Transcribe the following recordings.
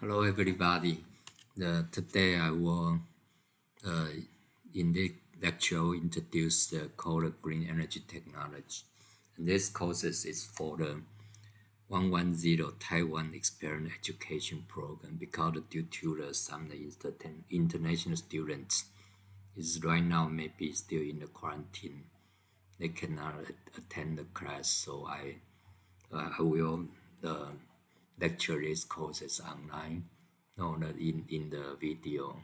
Hello, everybody. Today I will, in this lecture, introduce the called green energy technology. And this course is for the 110 Taiwan Experience Education Program because due to some international students is right now maybe still in the quarantine. They cannot attend the class, so I will lecture these courses online, no, not in the video,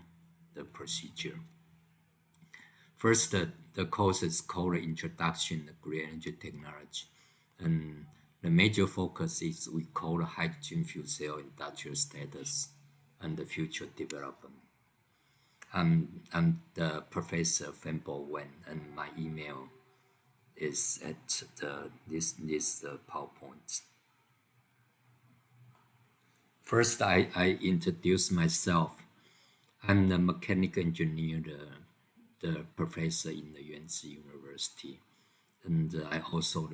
the procedure. First, the course is called Introduction to Green Energy Technology, and the major focus is we call hydrogen fuel cell industrial status and the future development. I'm the Professor Fembo Wen, and my email is at this PowerPoint. First, I introduce myself. I'm the mechanical engineer, the professor in the UNC University, and I also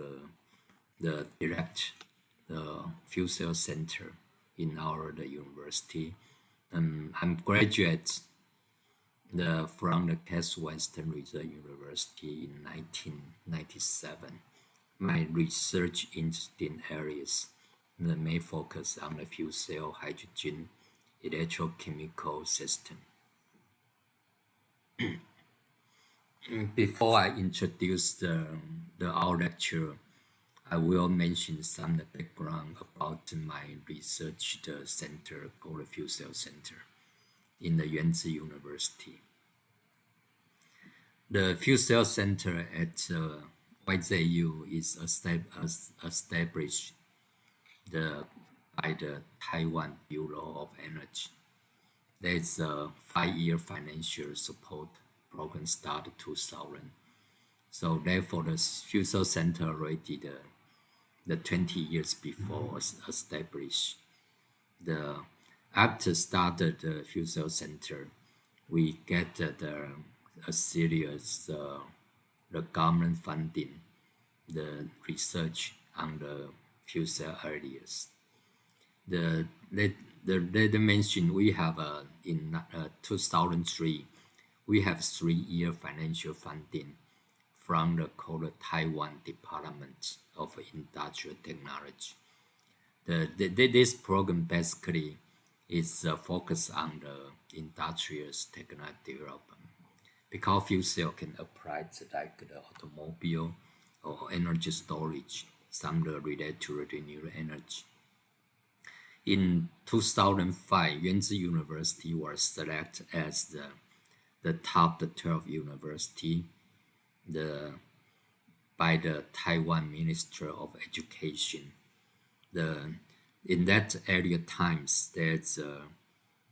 the direct the fuel cell center in the university. I'm graduate from the Case Western Reserve University in 1997. My research interesting areas may focus on the fuel cell hydrogen electrochemical system. Before I introduce our lecture, I will mention some background about my research center called Fuel Cell Center in the UNC University. The Fuel Cell Center at YZU is established by the Taiwan Bureau of Energy. There's a 5-year financial support program started 2000. So therefore, the Fuel Cell Center already the 20 years before was established. After started the Fuel Cell Center, we get a series the government funding the research on the fuel cell areas. They mentioned we have in 2003 we have 3-year financial funding from the called Taiwan Department of Industrial Technology. This program basically is focused on the industrial technology development because fuel cell can apply to like the automobile or energy storage, some related to renewable energy. In 2005, UNC University was selected as the top 12 university by the Taiwan Minister of Education. In that area times, there's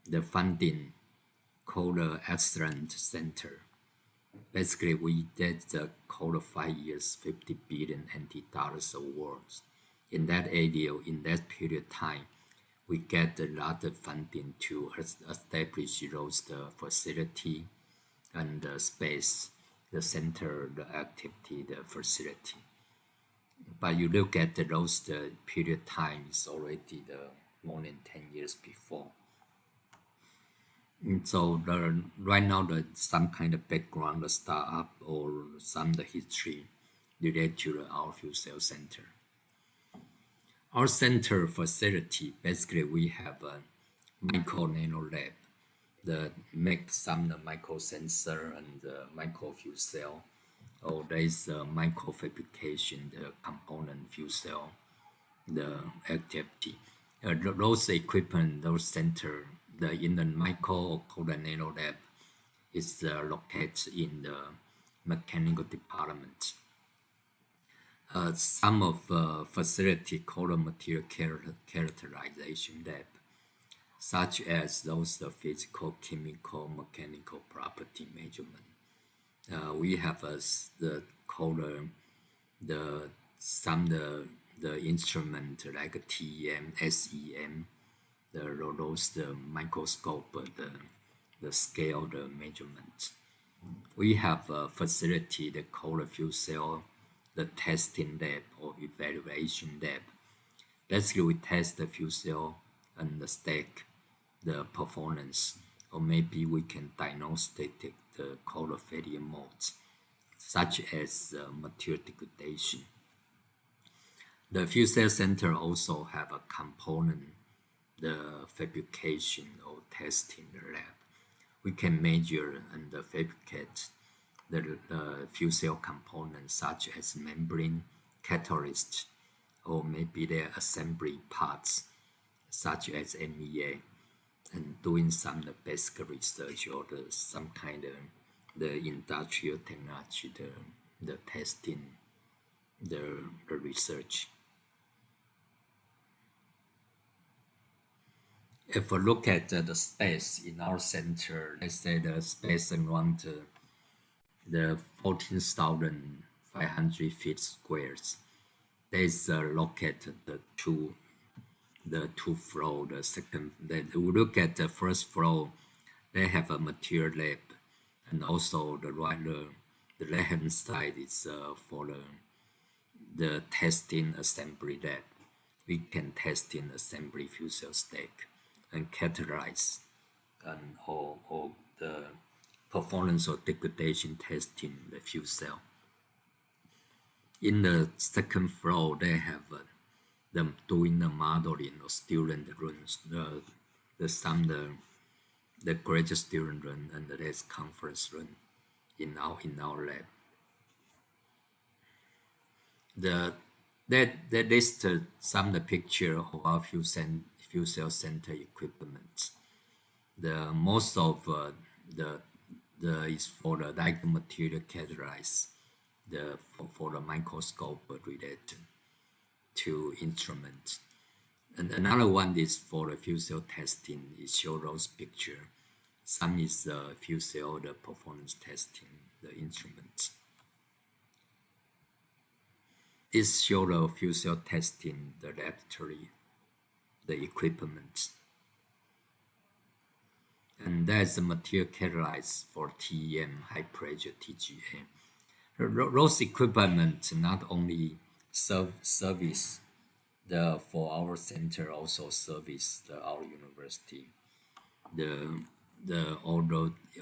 the funding called the Excellent Center. Basically, we did the called 5 years, 50 billion NT dollars awards. In that area, in that period of time, we get a lot of funding to establish those the facility and the space, the center, the activity, the facility. But you look at those the period time is already more than 10 years before. And so right now some kind of background, the startup or some the history related to our fuel cell center. Our center facility, basically we have a micro nano lab that make some the micro sensor and the micro fuel cell. Or there is a micro fabrication, the component fuel cell, the activity. Those equipment, those center, in the micro or called the nano lab is located in the mechanical department. Some of facility called a material characterization lab, such as those the physical, chemical, mechanical property measurement. We have the called the instrument like TEM, SEM, the microscope, the scale, the measurement. We have a facility that called a fuel cell, the testing lab or evaluation lab. Basically, we test the fuel cell and the stack the performance, or maybe we can diagnostic the color failure modes, such as material degradation. The fuel cell center also have a component, the fabrication or testing lab. We can measure and fabricate the fuel cell components such as membrane, catalyst, or maybe their assembly parts such as MEA, and doing some basic research or some kind of the industrial technology, the testing, the research. If we look at the space in our center, let's say the space around the 14,500 feet squares, there's located the two floor. The second, we look at the first floor, they have a material lab, and also the left hand side is for the testing assembly lab. We can test in assembly fuel cell stack and catalyze and or the performance or degradation testing the fuel cell. In the second floor, they have them doing the modeling or student runs, the graduate student run and the conference run in our lab. That listed some of the picture of our fuel cell center equipment. The most of the is for the like material catalyze, for the microscope related to instruments. And another one is for the fuel cell testing. It shows those picture. Some is the fuel cell, the performance testing, the instruments. This shows the fuel cell testing, the laboratory, the equipment. And that's the material catalyzed for TEM, high pressure TGA. Those equipment not only service for our center, also service our university,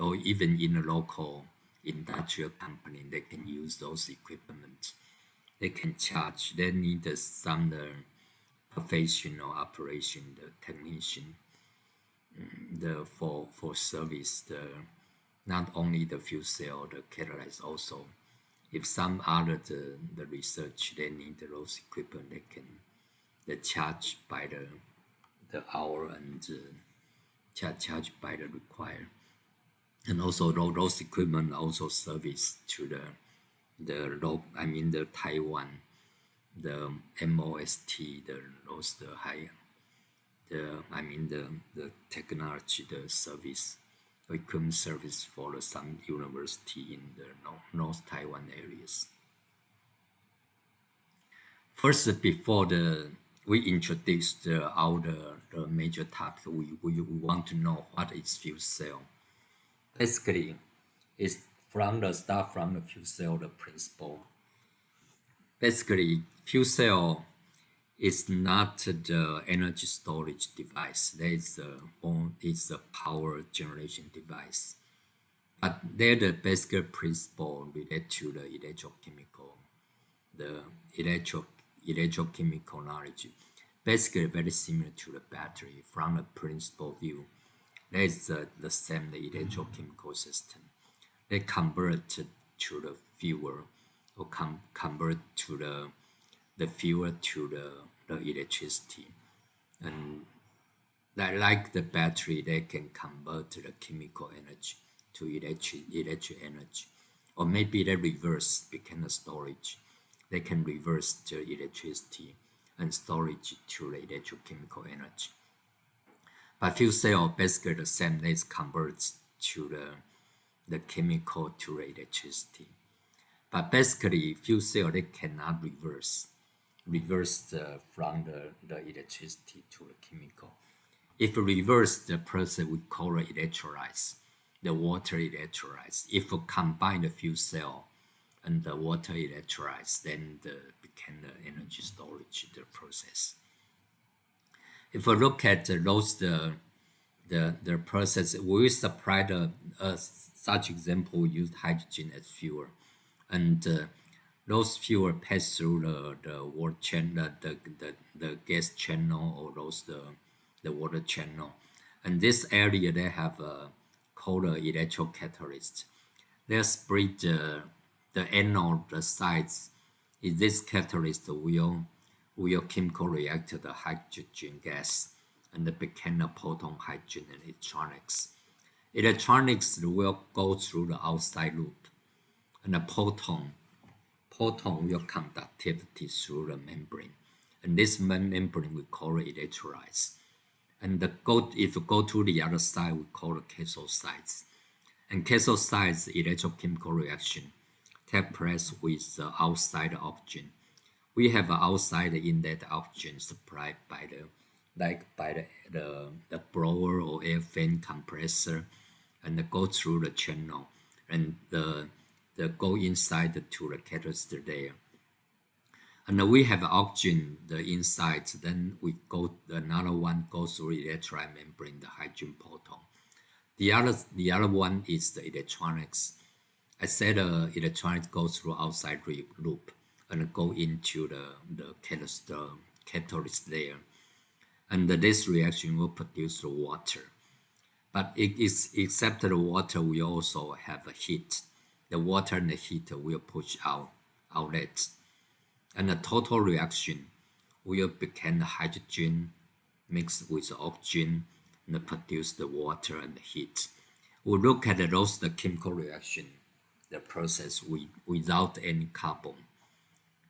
or even in a local industrial company, they can use those equipment. They can charge. They need some professional operation, the technician, for service not only the fuel cell, the catalyst also. If some other the research they need those equipment, they charge by the hour and charge by the require. And also those equipment also service to the Taiwan, the MOST, the technology, the service, equipment service for some university in the North Taiwan areas. First, before we introduce the major topic, we want to know what is fuel cell. Basically, it's start from the fuel cell, the principle. Basically, fuel cell is not the energy storage device. It's a power generation device. But they're the basic principle related to the electrochemical knowledge. Basically, very similar to the battery. From the principle view, there is the same the electrochemical system. They convert to the fuel, or convert to the fuel to the electricity. And like the battery, they can convert the chemical energy to electric energy. Or maybe they reverse, become a storage. They can reverse the electricity and storage to the electrochemical energy. But fuel cell basically the same. They convert to the chemical to the electricity. But basically, fuel cell they cannot reverse from the electricity to the chemical. If reverse the process, we call it electrolyze, the water electrolyze. If we combine the fuel cell and the water electrolyze, then became the energy storage the process. If we look at those the process. We supply the such example, we use hydrogen as fuel, and those fuel pass through the water channel, the gas channel, or those the water channel, and this area they have called electrocatalyst. They split the anode, the sides. In this catalyst will chemical react to the hydrogen gas and become a proton hydrogen electronics. Electronics will go through the outside loop, and the proton will conductivity through the membrane, and this membrane we call it electrolytes. And if you go to the other side, we call it cathode sides. And cathode sides electrochemical reaction take place with the outside oxygen. We have outside inlet oxygen supplied by the blower or air fan compressor, and go through the channel, and the go inside to the catalyst there. And we have oxygen the inside, then we go another one goes through electrolyte membrane, the hydrogen proton. The other one is the electronics. I said electronics go through outside loop and go into the catalyst layer, and this reaction will produce the water. But except the water, we also have a heat. The water and the heat will push out outlets, and the total reaction will become hydrogen mixed with oxygen and produce the water and the heat. We look at the chemical reaction, the process without any carbon,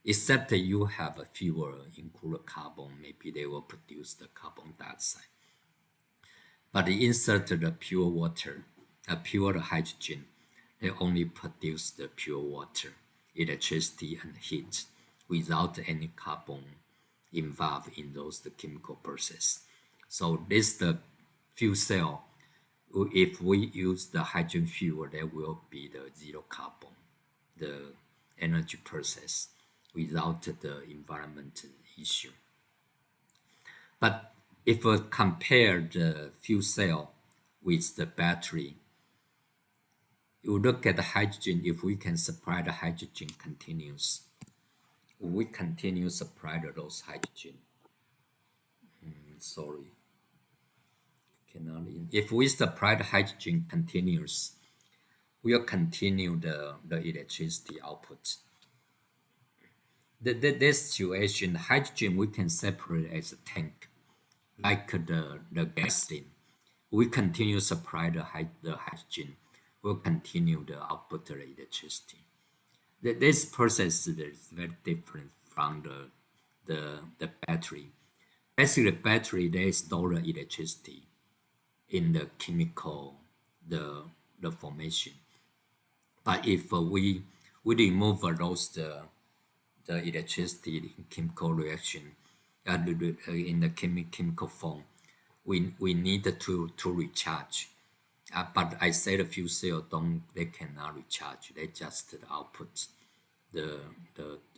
except that you have a fuel include carbon, maybe they will produce the carbon dioxide. But insert the pure water, pure hydrogen, they only produce the pure water, electricity and heat, without any carbon involved in the chemical process. So this the fuel cell. If we use the hydrogen fuel, there will be the zero carbon, the energy process, without the environmental issue. But if we compare the fuel cell with the battery, you look at the hydrogen. If we can supply the hydrogen continuous, we continue supply those hydrogen. Sorry, cannot. If we supply the hydrogen continuous, we'll continue the electricity output. This situation, hydrogen we can separate as a tank, like the gasoline. We continue supply the hydrogen, we'll continue the output of electricity. This process is very different from the battery. Basically, the battery they store the electricity in the chemical the formation. But if we remove those the electricity in chemical reaction in the chemical form, we need to recharge. But I said a fuel cell they cannot recharge. They just output the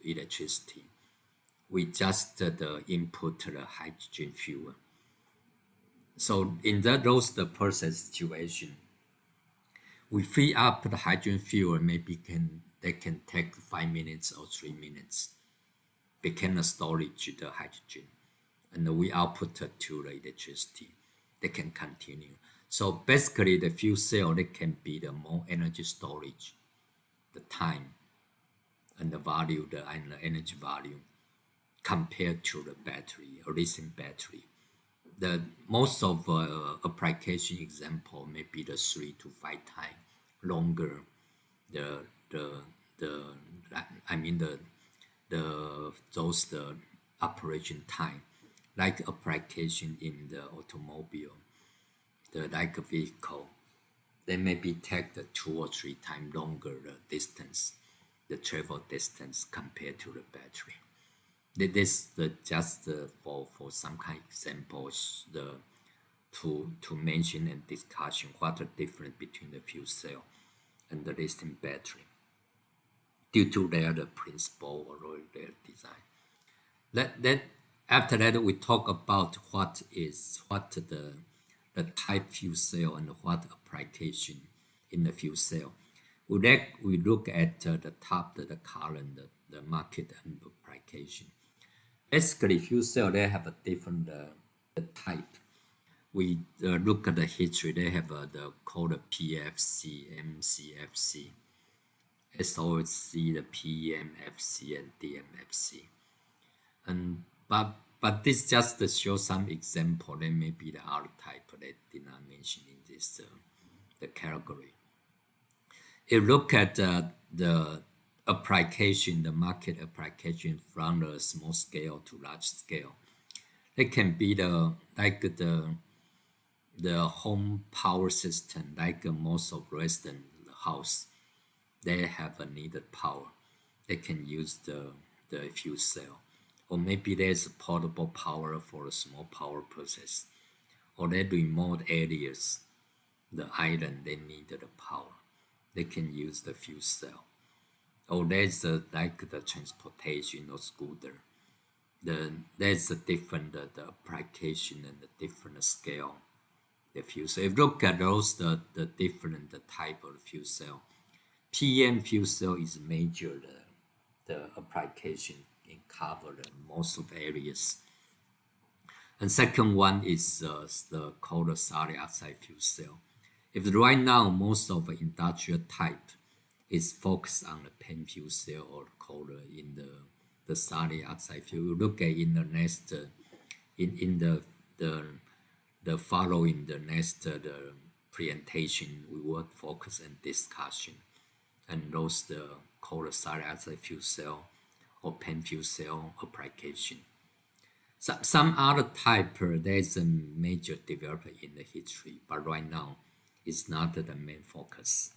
electricity. We just the input the hydrogen fuel. So in the process situation, we fill up the hydrogen fuel. Maybe they can take 5 minutes or 3 minutes. Become a storage the hydrogen, and we output to the electricity. They can continue. So basically, the fuel cell they can be the more energy storage, the time, and the value, and the energy value, compared to the battery, a lithium battery. The most of application example may be the 3 to 5 times longer. The operation time, like application in the automobile, like a vehicle, they maybe take the 2 or 3 times longer the distance, the travel distance compared to the battery. This just for some kind of examples to mention and discussion what the difference between the fuel cell and the lithium battery due to their principle or their design. After that we talk about what the type fuel cell and what application in the fuel cell. We look at the top, the column, the market and application. Basically, fuel cell, they have a different the type. We look at the history, they have the called PFC, MCFC, SOC, the PMFC, and DMFC. And but this just to show some example. There may be the other type that did not mention in this the category. If you look at the application, the market application from the small scale to large scale, it can be the home power system, like most of resident house, they have a needed power. They can use the fuel cell, or maybe there's portable power for a small power process, or the remote areas, the island, they need the power. They can use the fuel cell. Or there's like the transportation or scooter. There's a different the application and the different scale. The fuel cell. If you look at those the different type of fuel cell, PM fuel cell is major the application in cover most of areas. And second one is the called solid oxide fuel cell. If right now most of the industrial type is focused on the PEM fuel cell or called in the solid oxide fuel. You look at in the next in the following the next the presentation, we will focus on discussion and those the called solid oxide fuel cell or PEM fuel cell application. Some other type there's a major development in the history, but right now it's not the main focus.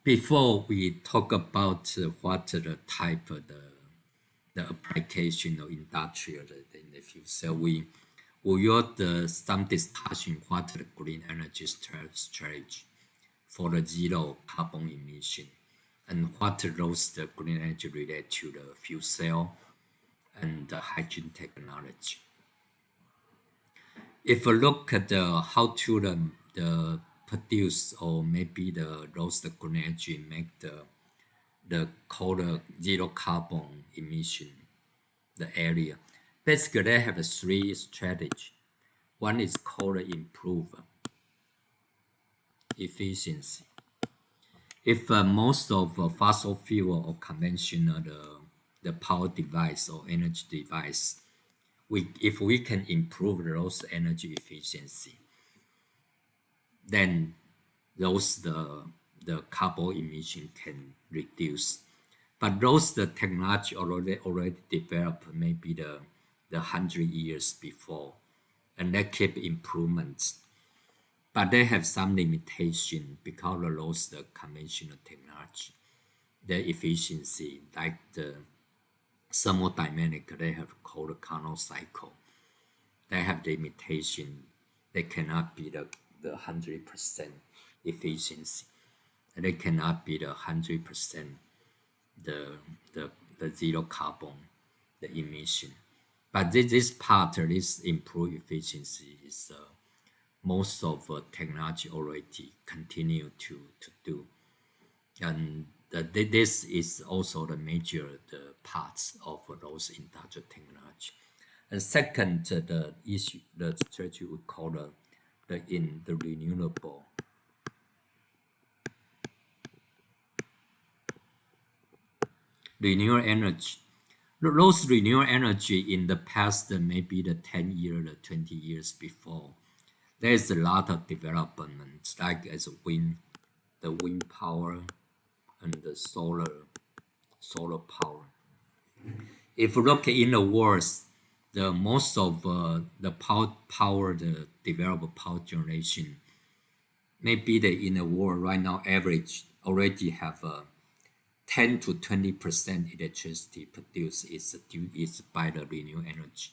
Before we talk about what the type of the application or industrial in the fuel cell, we got some discussion what the green energy strategy for the zero carbon emission and what those the green energy related to the fuel cell and the hydrogen technology. If you look at how to the produce or maybe those the green energy make the called zero carbon emission the area. Basically, they have three strategies. One is called improve efficiency. If most of fossil fuel or conventional the power device or energy device, if we can improve those energy efficiency, then those the carbon emission can reduce. But those the technology already developed maybe the 100 years before, and they keep improvements. But they have some limitation because of those the conventional technology. The efficiency, like the thermodynamic, they have called Carnot cycle. They have limitation. They cannot be the 100% efficiency. And they cannot be the 100% the zero carbon, the emission. But this part, this improved efficiency is most of technology already continue to do. And this is also the major the parts of those industrial technology. And second, the issue, the strategy we call the renewable. Renewable energy. Those renewable energy in the past, maybe the 10 years, the 20 years before, there's a lot of development, like as the wind power and the solar power. If you look in the world, the most of the power the developed power generation, maybe in the world right now average already have 10 to 20% electricity produced is by the renewable energy.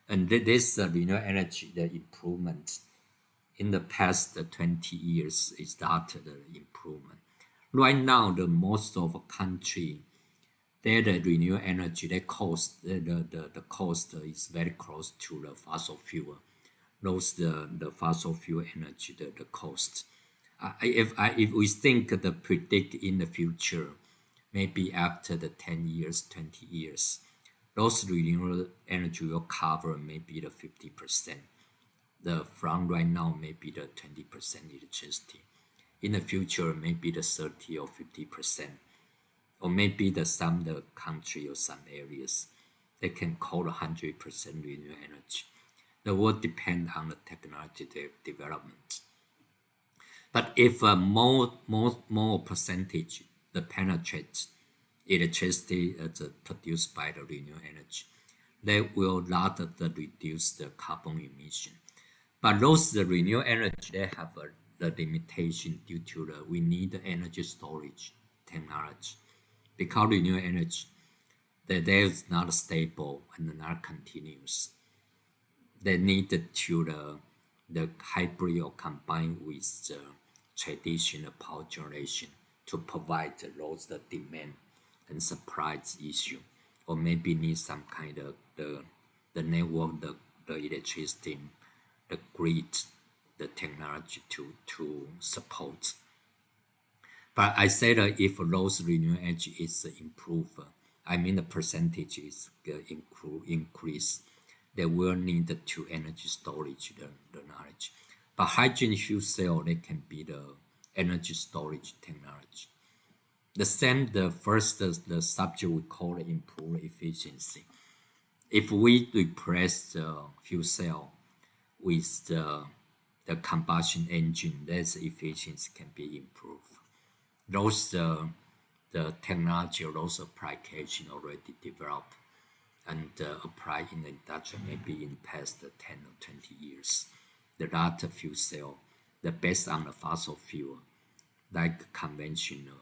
And this renewable energy, the improvement in the past 20 years is started the improvement. Right now, the most of country there the renewable energy, the cost is very close to the fossil fuel. Those the fossil fuel energy, the cost. If we think the predict in the future, maybe after the 10 years, 20 years, those renewable energy will cover maybe the 50%. The from right now maybe the 20% electricity. In the future, maybe the 30 or 50%. Or maybe the country or some areas, they can call 100% renewable energy. The will depend on the technology development. But if more percentage the penetrate electricity produced by the renewable energy, they will rather reduce the carbon emission. But those the renewable energy, they have the limitation due to we need the energy storage technology. Because renewable energy, that is not stable and not continuous. They need to the hybrid or combine with the traditional power generation to provide those the demand and supply issue, or maybe need some kind of the network, the electricity, the grid, the technology to support. But I say that if those renewable energy is improved, I mean the percentage is increase, they will need to energy storage the knowledge. But hydrogen fuel cell, they can be the energy storage technology. The same, the subject we call improve efficiency. If we replace the fuel cell with the combustion engine, that efficiency can be improved. Those the technology or those application already developed and applied in the industry maybe in past 10 or 20 years. The latter fuel cell, the based on the fossil fuel, like conventional,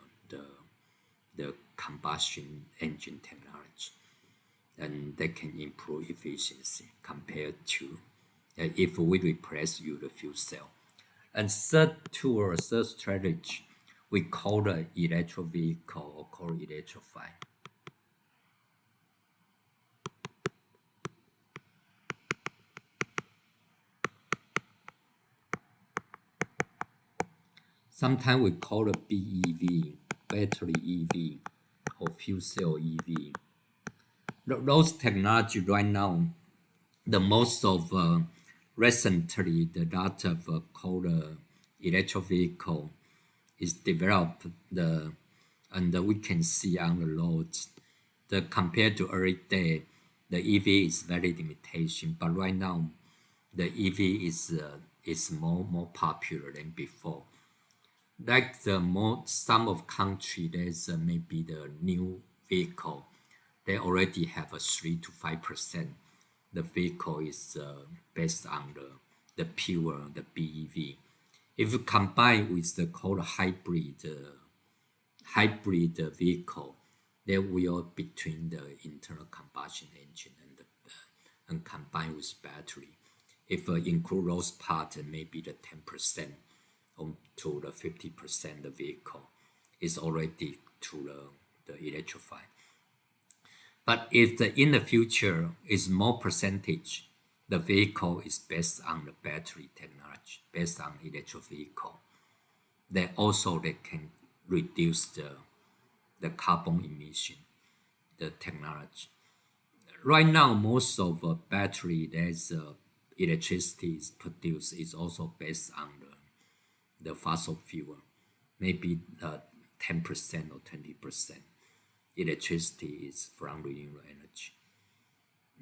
the combustion engine technology, and they can improve efficiency compared to if we replace the fuel cell. And third strategy, we call the electric vehicle or call electrify. Sometimes we call it BEV, battery EV, or fuel cell EV. Those technology right now, the most of recently the data of called electric vehicle is developed and we can see on the roads. Compared to early day, the EV is very limitation, but right now the EV is more popular than before. Like some of country, there's maybe the new vehicle, they already have a 3 to 5%. The vehicle is based on the pure the BEV. If you combine with the called hybrid vehicle, they will between the internal combustion engine and combine with battery. If include those parts, maybe the 10% to the 50% the vehicle is already to the electrify. But if in the future is more percentage, the vehicle is based on the battery technology, based on electric vehicle, then also they can reduce the carbon emission, the technology. Right now, most of battery there's electricity is produced is also based on the fossil fuel, maybe 10% or 20%. Electricity is from renewable energy.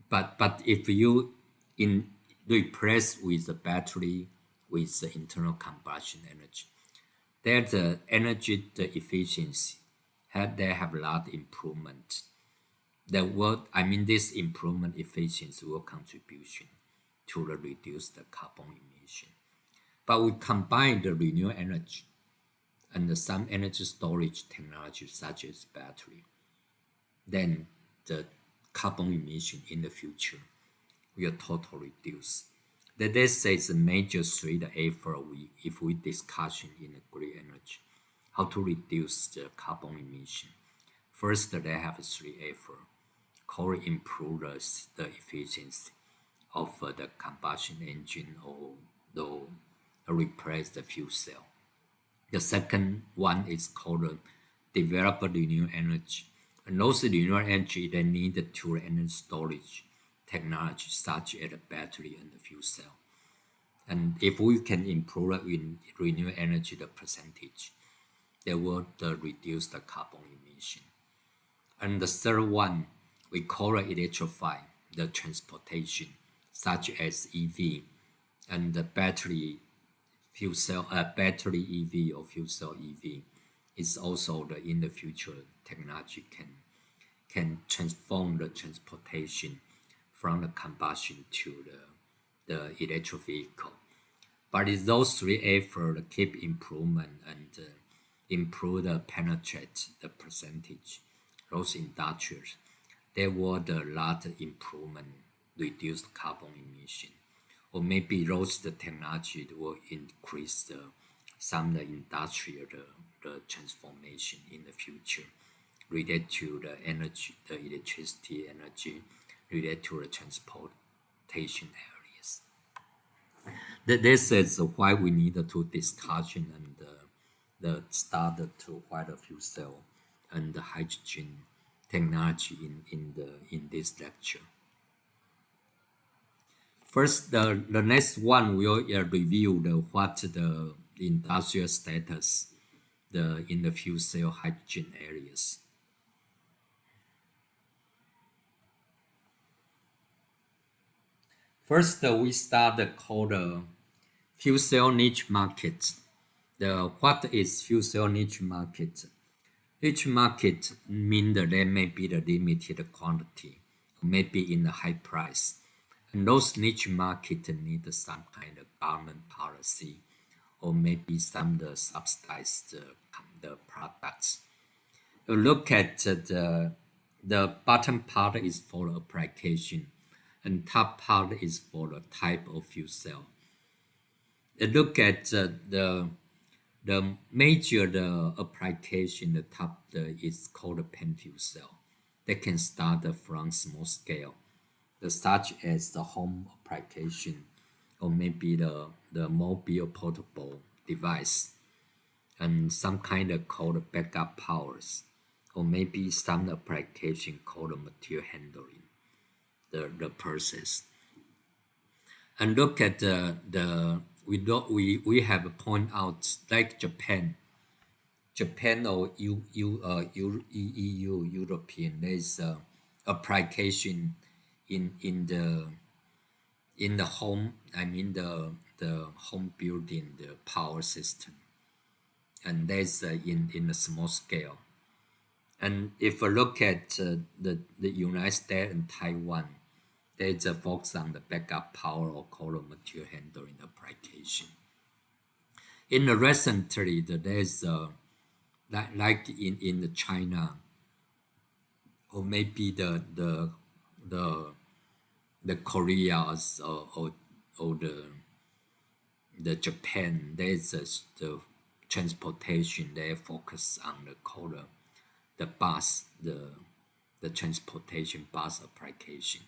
But if you replace with the battery with the internal combustion energy, there's the energy the efficiency they have a lot of improvement. This improvement efficiency will contribution to the reduce the carbon emission. But we combine the renewable energy and some energy storage technology such as battery, then the carbon emission in the future will totally reduce. This is a major three the effort if we discussion in the green energy, how to reduce the carbon emission First, they have three efforts. Core improve the efficiency of the combustion engine or the replace the fuel cell. The second one is called develop renewable energy. And those renewable energy they need to energy storage technology such as a battery and the fuel cell. And if we can improve in renewable energy the percentage, they will reduce the carbon emission. And the third one, we call it electrify the transportation, such as EV and the battery fuel cell, battery EV or fuel cell EV is also in the future technology can transform the transportation from the combustion to the electric vehicle. But it's those three efforts keep improvement and improve the penetrate the percentage. Those industries, they will a lot improvement, reduce carbon emission, or maybe those the technology will increase some the industrial the transformation in the future related to the energy, the electricity energy, related to the transportation areas. This is why we need to discussion and the start to why the fuel cell and the hydrogen technology in this lecture. First, the next one will review what the industrial status in the fuel cell hydrogen areas. First, we start the called fuel cell niche market. What is fuel cell niche market? Niche market means that there may be the limited quantity, maybe in the high price. And those niche market need some kind of government policy, or maybe some subsidized the products. You look at the bottom part is for application, and top part is for the type of fuel cell. You look at the major application, the top is called a pen fuel cell. They can start from small scale, such as the home application, or maybe the mobile portable device, and some kind of called backup powers, or maybe some application called material handling, the process. And look at we have point out like Japan or EU European. There's application in the home. I mean the home building, the power system, and there's in a small scale. And if we look at the United States and Taiwan, there's a focus on the backup power or called material handling application. In the recently, there's like in China, or maybe the Korea or the Japan, there's the transportation. They focus on the bus, the transportation bus application.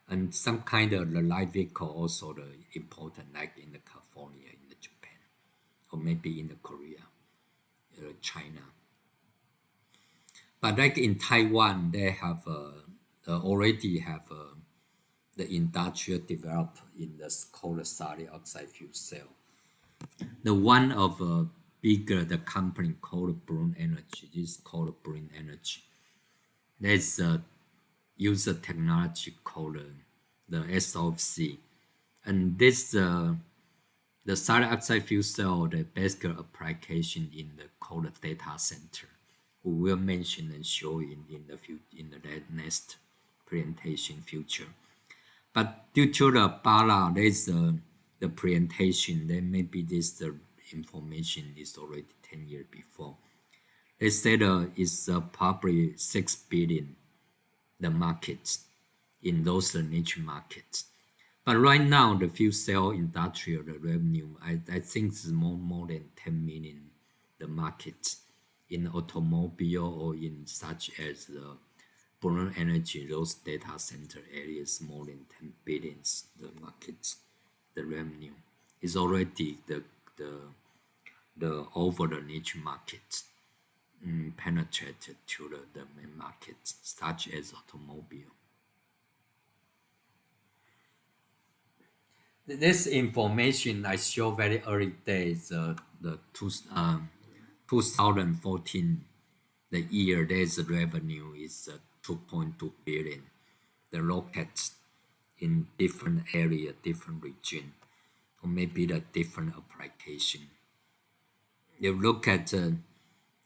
And some kind of the light vehicle also the important, like in the California, in the Japan, or maybe in the Korea, China. But like in Taiwan, they have already have the industrial developed in the called solid oxide fuel cell. The one of bigger the company called Bloom Energy is called Bloom Energy. There's use a technology called the SOFC, and this the solid oxide fuel cell the basic application in the called data center. We will mention and show in the next presentation future. But due to the BALA, there's the presentation, then maybe this information is already 10 years before. They said it's probably 6 billion the markets in those niche markets. But right now, the fuel cell industrial the revenue, I think is more than 10 million the market. in automobile or in such as the burn energy, those data center areas more than 10 billions. The market, the revenue is already the the over the niche market penetrated to the main market, such as automobile. This information I show very early days, the 2014, the year there's revenue is 2.2 billion. The rockets in different area, different region, or maybe the different application. You look at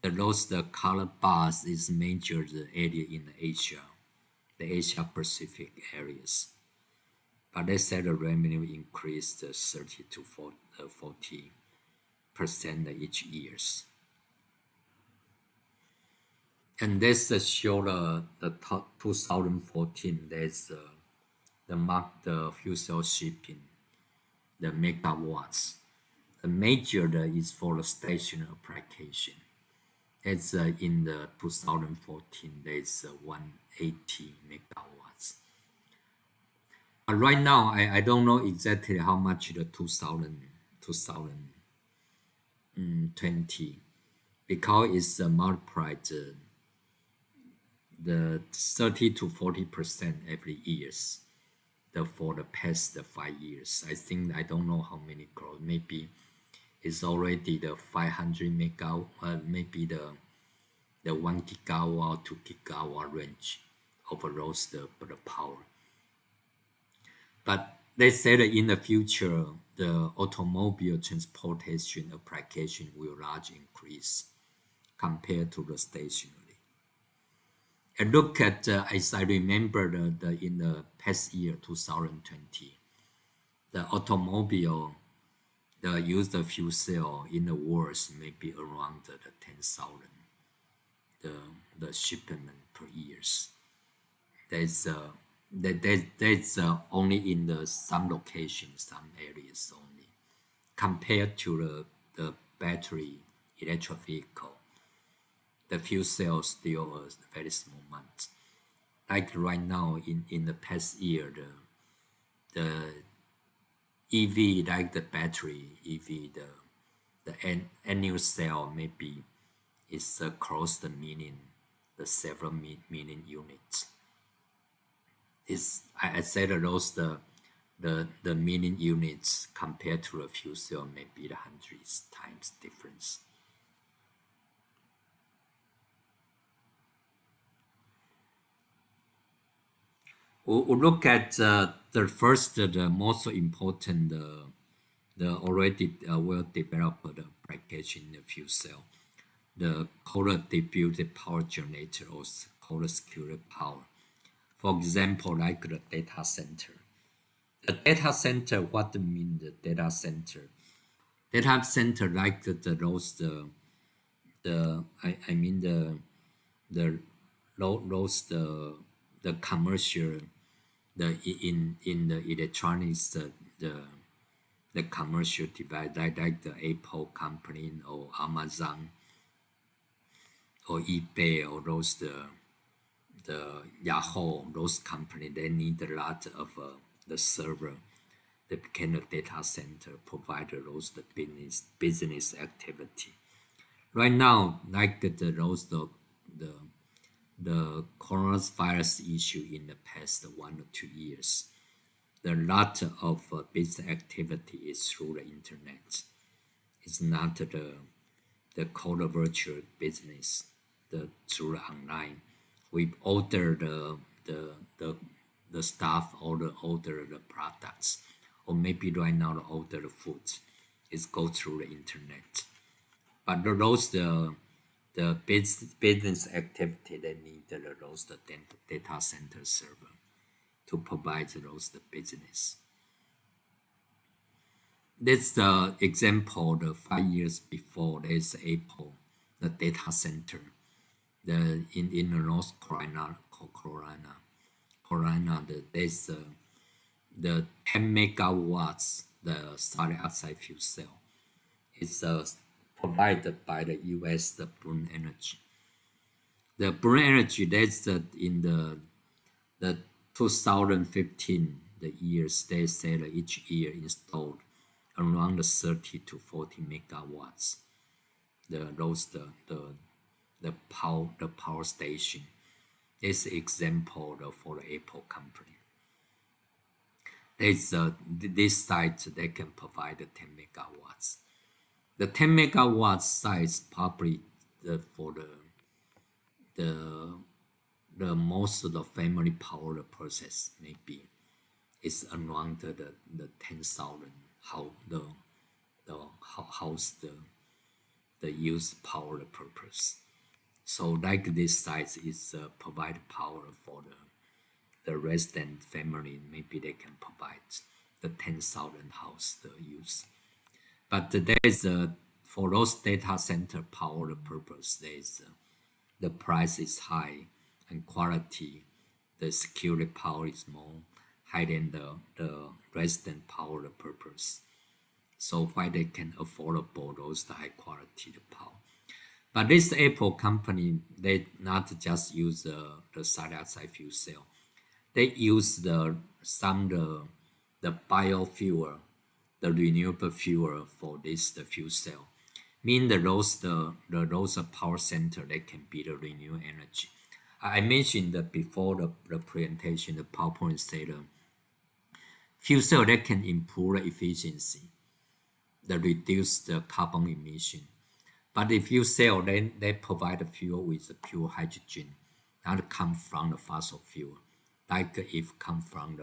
the color bars is major the area in Asia, the Asia Pacific areas. But they said the revenue increased 30 to 40% each years. And this show the top 2014. There's the mark the fuel cell shipping, the megawatts. The major is for the station application. It's in the 2014. There's 180 megawatts. Right now, I don't know exactly how much the 2020 because it's multiplied the 30 to 40% every years. For the past 5 years, I think I don't know how many growth. Maybe it's already the 500 megawatt, maybe the 1 gigawatt to gigawatt range of those the power. But they said that in the future, the automobile transportation application will large increase compared to the stationary. And look at, as I remember, in the past year, 2020, the automobile, the used fuel cell in the world may be around the 10,000, the shipment per years. There's only in the some locations, some areas only, compared to the battery electric vehicle. The fuel cell still a very small amount. Like right now, in the past year, the EV, like the battery EV, the annual sale maybe is close to million, the several million units. I said those the million units compared to the fuel cell may be the hundreds times difference. We'll look at the first, the most important, the already well developed application in the fuel cell, the cold distributed power generator or cold secured power. For example, like the data center. The data center, what mean the data center? Data center like those I mean those the commercial, the in the electronics, the commercial device like the Apple company or Amazon or eBay or those the Yahoo, those companies, they need a lot of the server. They became a data center, provide those the business activity. Right now, like those the coronavirus issue in the past 1 or 2 years, the lot of business activity is through the internet. It's not the cold virtual business, through the online. We order the stuff or order the products, or maybe right now the order the food is go through the internet. But those the business activity, they need those the data center server to provide those the business. That's the example. The 5 years before, there's Apple, the data center, in the North Carolina, there's the 10 megawatts the solid oxide fuel cell. It's provided by the U.S. the Bloom Energy. The Bloom Energy, that's in the 2015 the years, they said each year installed around the 30 to 40 megawatts. The power station. This example for the Apple company. There's this site they can provide the 10 megawatts. The 10 megawatts size probably for the most of the family power process maybe is around the 10,000 how the house the use power purpose. So like this size is provide power for the resident family, maybe they can provide the 10,000 house the use. But there is for those data center power purpose, there is the price is high and quality, the security power is more high than the resident power purpose. So why they can affordable those high quality power. But this Apple company, they not just use the side outside fuel cell. They use the biofuel, the renewable fuel for this the fuel cell. Mean those power center they can be the renewable energy. I mentioned that before the presentation, the PowerPoint said fuel cell that can improve the efficiency, the reduce the carbon emission. But if you sell, then they provide the fuel with the pure hydrogen, not come from the fossil fuel. Like if come from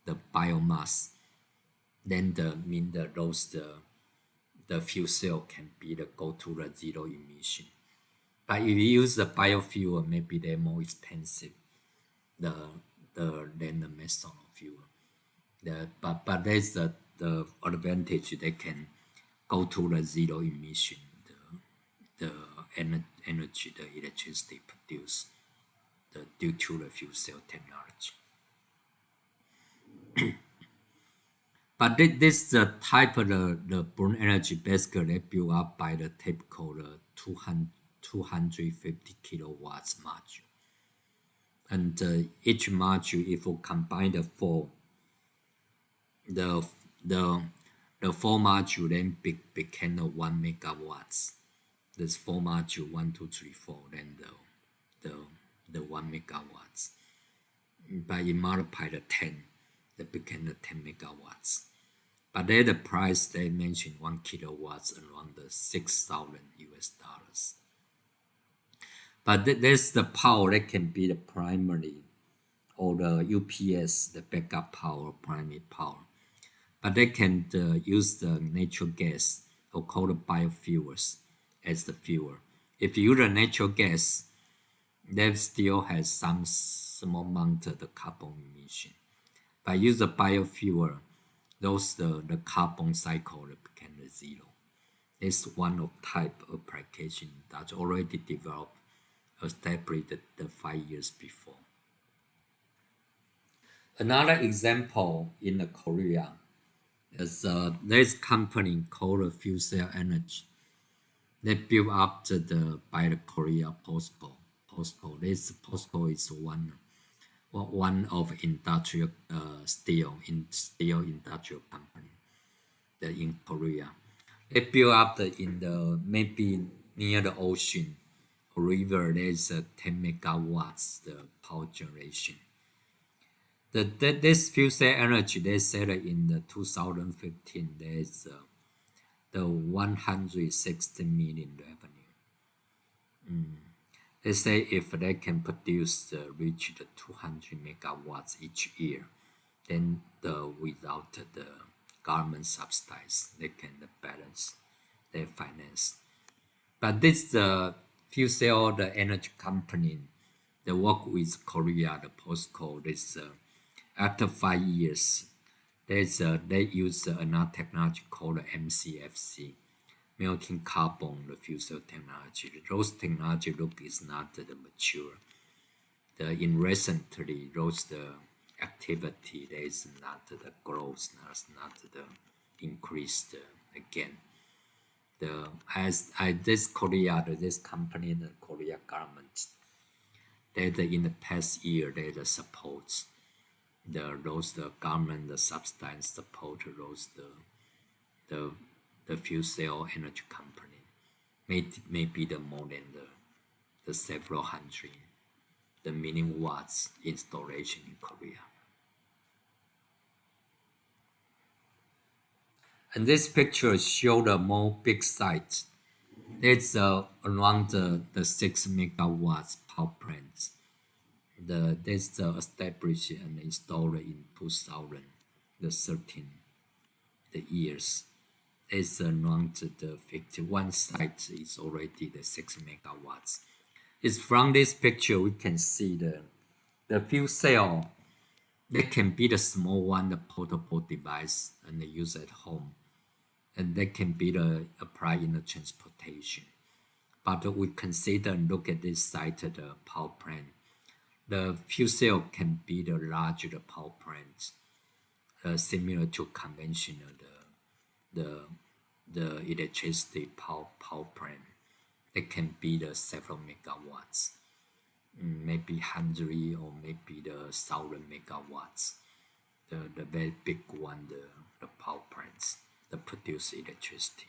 the biomass, then the fuel cell can be the go to the zero emission. But if you use the biofuel, maybe they're more expensive than the methanol fuel. But there's the advantage they can go to the zero emission, the energy, the electricity produced due to the fuel cell technology. But this the type of the Bloom Energy basically built up by the typical 250 kilowatts module. And each module, if we combine the four module, then became 1 megawatts. This 4 module 1, 2, 3, 4, then the 1 megawatts. But you multiply the 10, that became the 10 megawatts. But there the price they mentioned 1 kilowatts around the $6,000 US. But there's the power that can be the primary or the UPS, the backup power, primary power. But they can use the natural gas or called biofuels as the fuel. If you use the natural gas, they still has some small amount of the carbon emission. But use the biofuel, those the carbon cycle became zero. It's one of type of application that's already developed, established the 5 years before. Another example in Korea is there's company called Fuel Cell Energy. They built up by the Korea POSCO. This POSCO is one of industrial steel industrial company in Korea. They built up in the maybe near the ocean or river. There's 10 megawatts the power generation. This fuel cell energy, they said in the 2015 there's the 160 million revenue. They say if they can produce reach the 200 megawatts each year, then without the government subsidies, they can balance their finance. But this fuel cell the energy company, they work with Korea, the POSCO. This after 5 years, they use another technology called MCFC, melting carbon, the fuel cell technology. Those technology look is not mature. In recently, those activity there is not the growth, not the increased again. this Korea, this company, the Korea government, that in the past year they support the government the subsidize support the fuel cell energy company maybe the more than the several hundred the minimum watts installation in Korea. And this picture shows the more big site. It's around the 6 megawatts power plants. That's established and installed in 2013. The years. It's around the 51 site is already the 6 megawatts. It's from this picture we can see the fuel cell. That can be the small one, the portable device, and the use at home, and that can be the applied in the transportation. But we consider and look at this site, the power plant. The fuel cell can be the larger the power plant, similar to conventional the electricity power plant. It can be the several megawatts, maybe 100 or maybe the 1,000 megawatts. The very big one, the power plants that produce electricity.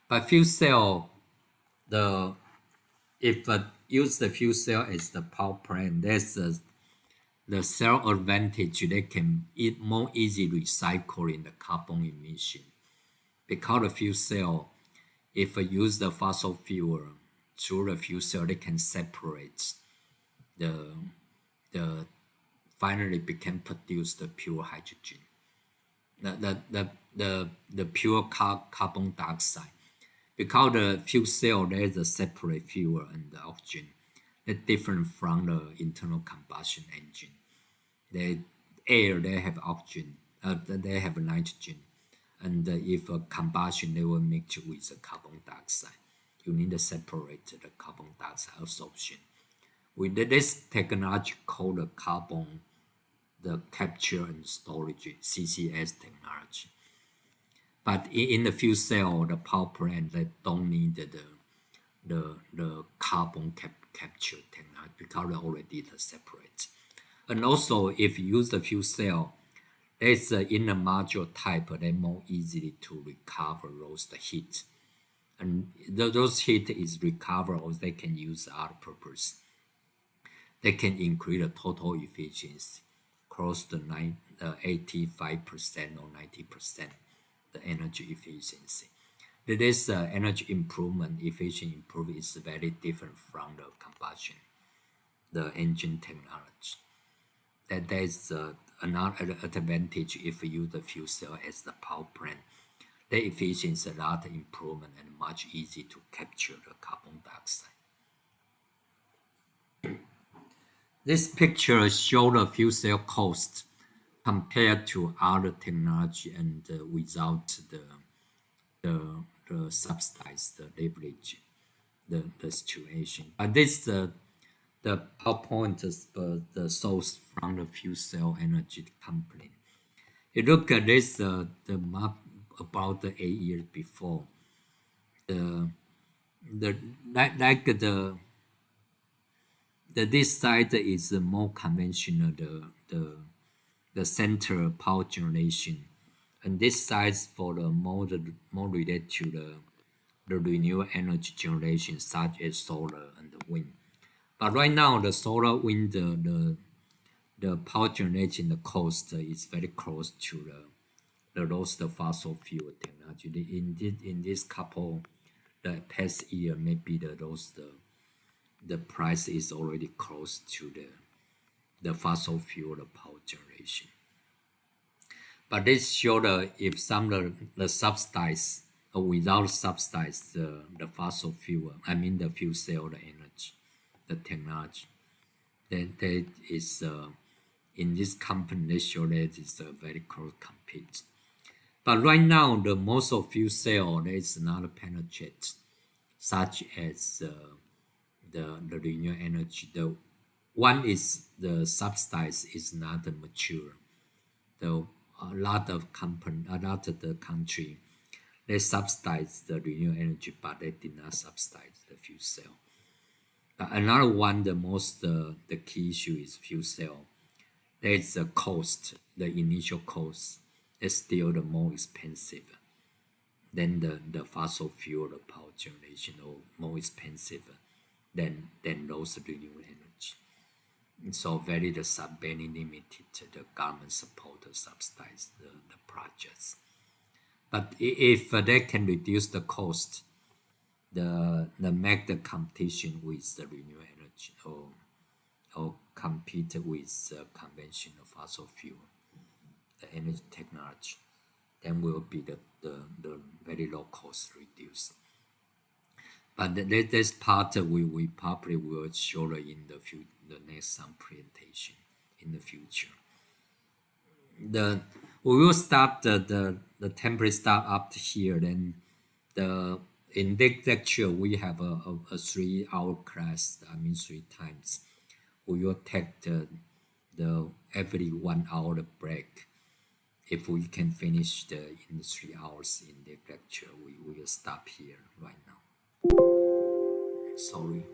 But fuel cell, if use the fuel cell as the power plant, there's the cell advantage. They can more easily recycle in the carbon emission. Because the fuel cell, if I use the fossil fuel through the fuel cell, they can separate the finally become produce the pure hydrogen, the pure carbon dioxide. Because the fuel cell there is a separate fuel and the oxygen, they're different from the internal combustion engine. The air they have oxygen, they have nitrogen, and if a combustion they will mix with the carbon dioxide. You need to separate the carbon dioxide absorption. With this technology called the capture and storage CCS technology. But in the fuel cell, the power plant they don't need the carbon capture technology because they already separate. And also, if you use the fuel cell, it's in the module type, they're more easily to recover those heat. And those heat is recovered or they can use other purpose. They can increase the total efficiency, close to 85% or 90%, the energy efficiency. This energy improvement, efficient improvement is very different from the combustion, the engine technology. That is another advantage if you use the fuel cell as the power plant. The efficiency is a lot improvement and much easier to capture the carbon dioxide. This picture shows the fuel cell cost compared to other technology and without the subsidized leverage the situation. But this the PowerPoint is the source from the fuel cell energy company. You look at this the map about 8 years before. This side is more conventional the center power generation, and this side for the more related to the renewable energy generation such as solar and the wind. But right now the solar wind the power generation the cost is very close to the lost fossil fuel technology. In this couple the past year maybe the price is already close to the fossil fuel power generation. But this show if some the subsidize or without subsidize the fossil fuel, I mean the fuel cell the energy, the technology, then that is in this company they show that it's a very close compete. But right now the most of fuel cell there is not penetrate, such as the renewable energy. The one is the subsidize is not mature. The a lot of the country, they subsidize the renewable energy, but they did not subsidize the fuel cell. Another one, the key issue is fuel cell. There's the cost, the initial cost is still the more expensive than the fossil fuel, the power generation, or more expensive than those renewable energy. And so very limited the government support to subsidize the projects. But if they can reduce the cost, the make the competition with the renewable energy or compete with conventional fossil fuel, the energy technology, then will be the very low cost reduced. But this part we probably will show in the next some presentation in the future. We will start the template start up here. Then in this lecture we have a 3-hour class. I mean 3 times. We will take the every 1 hour break. If we can finish in 3 hours in the lecture, we will stop here right now. Sorry.